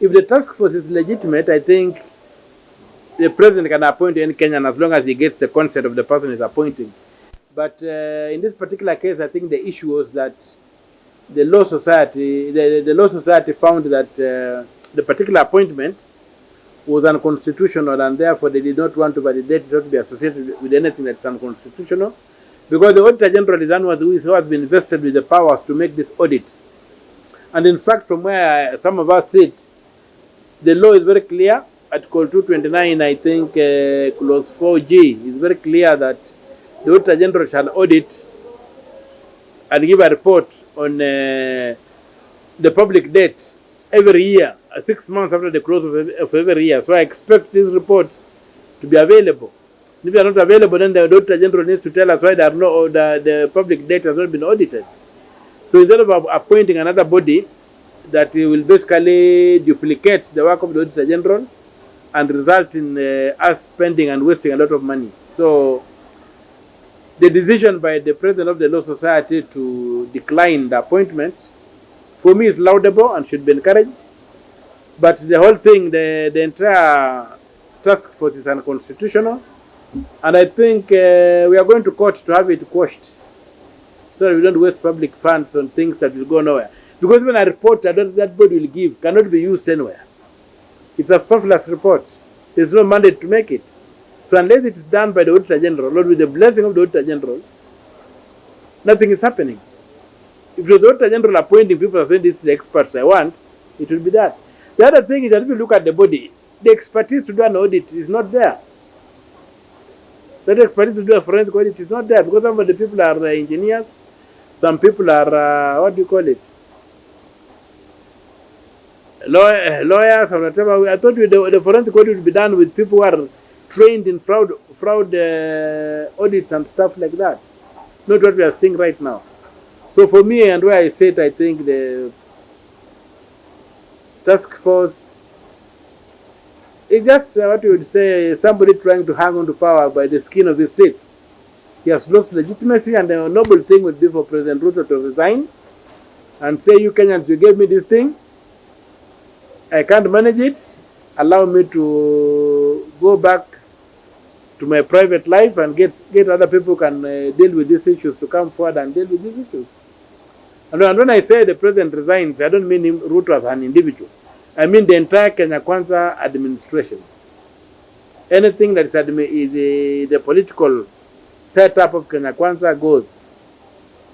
If the task force is legitimate, I think the president can appoint any Kenyan as long as he gets the consent of the person he's appointing. But in this particular case, I think the issue was that the Law Society, the Law Society found that the particular appointment was unconstitutional, and therefore they did not want to validate it, not to be associated with anything that's unconstitutional, because the Auditor General is the one who has been invested with the powers to make these audits. And in fact, from where some of us sit, the law is very clear. Article 229, I think, clause 4G, is very clear that the Auditor General shall audit and give a report on the public debt every year, 6 months after the close of every year. So I expect these reports to be available. If they are not available, then the Auditor General needs to tell us why the public debt has not been audited. So instead of appointing another body that will basically duplicate the work of the Auditor General and result in us spending and wasting a lot of money. So the decision by the President of the Law Society to decline the appointment, for me, is laudable and should be encouraged. But the whole thing, the entire task force is unconstitutional. And I think we are going to court to have it quashed, so that we don't waste public funds on things that will go nowhere. Because even a report that body will give cannot be used anywhere. It's a superfluous report. There's no mandate to make it. So unless it's done by the Auditor General, or with the blessing of the Auditor General, nothing is happening. If the Auditor General appointing people and saying this is the experts I want, it will be that. The other thing is that if you look at the body, the expertise to do an audit is not there. That expertise to do a forensic audit is not there, because some of the people are engineers, some people are, what do you call it? Lawyers or whatever. I thought the forensic audit would be done with people who are trained in fraud audits and stuff like that. Not what we are seeing right now. So for me, and where I said, I think the task force is just what you would say, somebody trying to hang on to power by the skin of his teeth. He has lost legitimacy, and the noble thing would be for President Ruto to resign and say, you Kenyans, you gave me this thing, I can't manage it, allow me to go back to my private life and get other people who can deal with these issues to come forward and deal with these issues. And when I say the president resigns, I don't mean Ruto as an individual. I mean the entire Kenya Kwanza administration. Anything that is the political setup of Kenya Kwanza goes.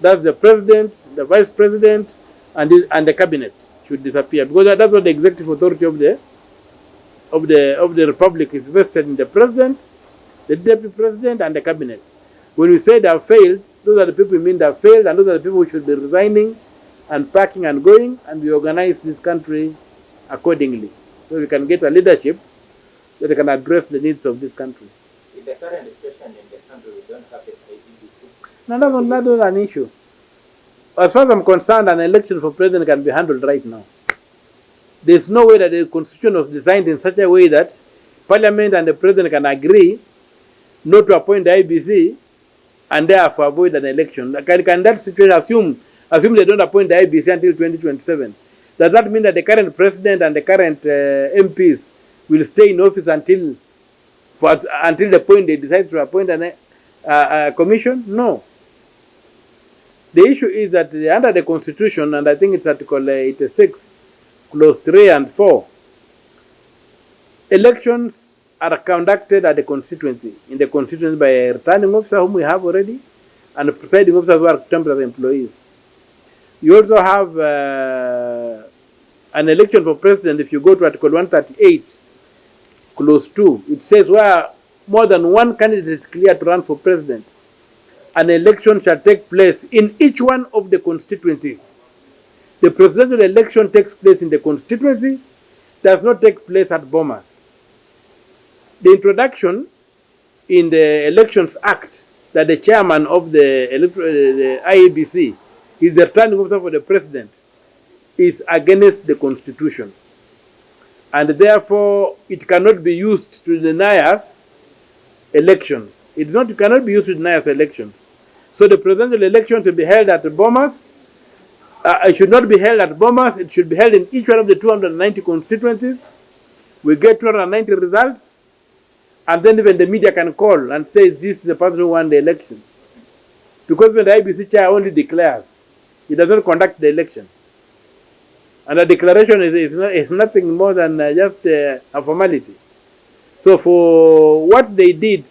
That's the president, the vice president, and the cabinet should disappear, because that's what the executive authority of the republic is vested in: the president, the deputy president, and the cabinet. When we say they have failed, those are the people who mean they have failed, and those are the people who should be resigning and packing and going, and we organize this country accordingly, so we can get a leadership that can address the needs of this country. In the current situation in the country, we don't have a IEBC. No, that's not an issue. As far as I'm concerned, an election for president can be handled right now. There's no way that the constitution was designed in such a way that parliament and the president can agree not to appoint the IBC and therefore avoid an election. Can that situation assume they don't appoint the IBC until 2027? Does that mean that the current president and the current MPs will stay in office until the point they decide to appoint a commission? No. The issue is that under the Constitution, and I think it's Article 86, Clause 3 and 4, elections are conducted at the constituency, in the constituency by a returning officer whom we have already, and the presiding officers who are temporary employees. You also have an election for president. If you go to Article 138, Clause 2, it says where more than one candidate is clear to run for president, an election shall take place in each one of the constituencies. The presidential election takes place in the constituency, does not take place at Bomas. The introduction in the Elections Act that the chairman of the IEBC is the returning officer for the president is against the Constitution. And therefore, it cannot be used to deny us elections. It cannot be used to deny us elections. So the presidential elections will be held at Bomas, It should not be held at Bomas. It should be held in each one of the 290 constituencies. We get 290 results, and then even the media can call and say this is the person who won the election. Because when the IBC chair only declares, he does not conduct the election. And a declaration is nothing more than just a formality. So for what they did,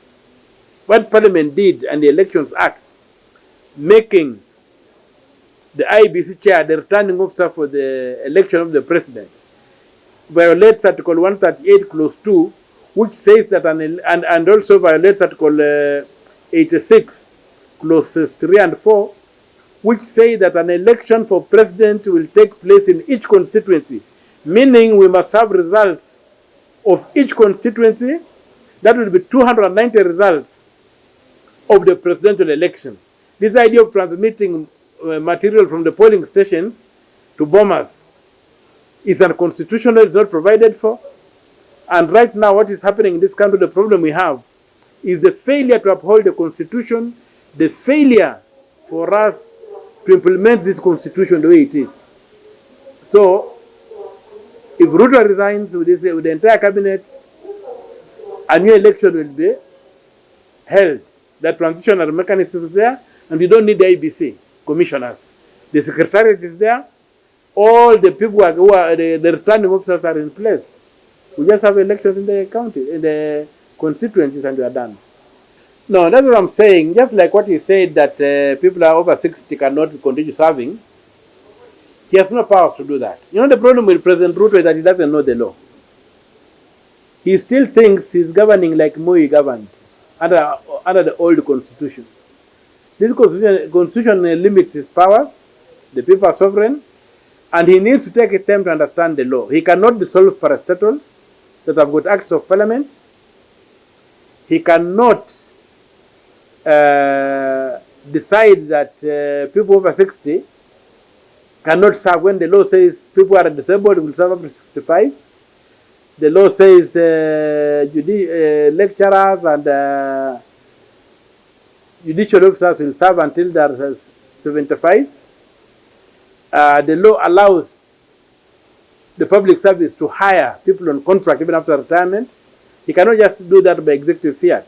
what Parliament did and the Elections Act, making the IBC chair the returning officer for the election of the president, violates Article 138 Clause 2, which says that, and also violates Article 86 Clauses 3 and 4, which say that an election for president will take place in each constituency, meaning we must have results of each constituency. That will be 290 results of the presidential election. This idea of transmitting material from the polling stations to Bomas is unconstitutional, it's not provided for. And right now what is happening in this country, the problem we have is the failure to uphold the constitution, the failure for us to implement this constitution the way it is. So if Ruto resigns with the entire cabinet, a new election will be held. The transitional mechanism is there, and we don't need the IBC commissioners. The secretariat is there. All the people who are the returning officers are in place. We just have elections in the county, in the constituencies, and we are done. No, that's what I'm saying. Just like what he said that people are over 60 cannot continue serving, he has no powers to do that. You know, the problem with President Ruto is that he doesn't know the law. He still thinks he's governing like Moi governed under the old constitution. This constitution limits his powers. The people are sovereign, and he needs to take his time to understand the law. He cannot dissolve parastatals that have got acts of parliament. He cannot decide that people over 60 cannot serve when the law says people are disabled will serve up to 65. The law says lecturers and judicial officers will serve until they are 75. The law allows the public service to hire people on contract even after retirement. He cannot just do that by executive fiat.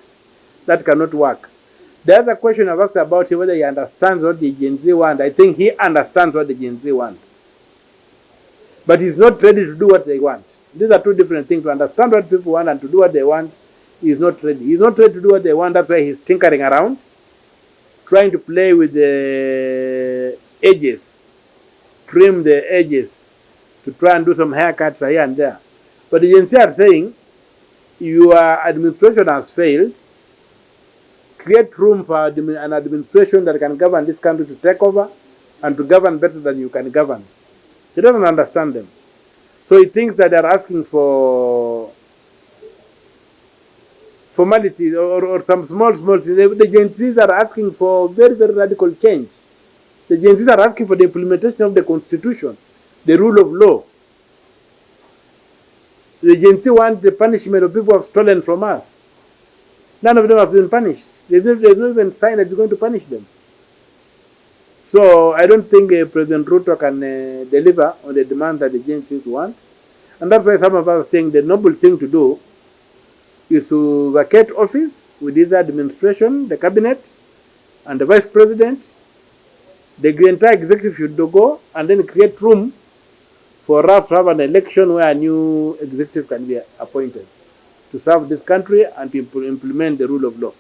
That cannot work. The other question I've asked about him, whether he understands what the Gen Z want. I think he understands what the Gen Z wants. But he's not ready to do what they want. These are two different things. To understand what people want and to do what they want, he's not ready. He's not ready to do what they want. That's why he's tinkering around, trying to play with the edges, trim the edges, to try and do some haircuts here and there. But the Gen Z are saying, your administration has failed. Create room for an administration that can govern this country to take over and to govern better than you can govern. He doesn't understand them. So he thinks that they're asking for formalities or some small things. The Gen Zs are asking for very, very radical change. The Gen Zs are asking for the implementation of the constitution, the rule of law. The Gen Z want the punishment of people who have stolen from us. None of them have been punished. There's no even sign that you're going to punish them. So I don't think President Ruto can deliver on the demands that the Gen Zs want. And that's why some of us are saying the noble thing to do is to vacate office with his administration, the cabinet, and the vice president. The entire executive should go and then create room for us to have an election where a new executive can be appointed to serve this country and to implement the rule of law.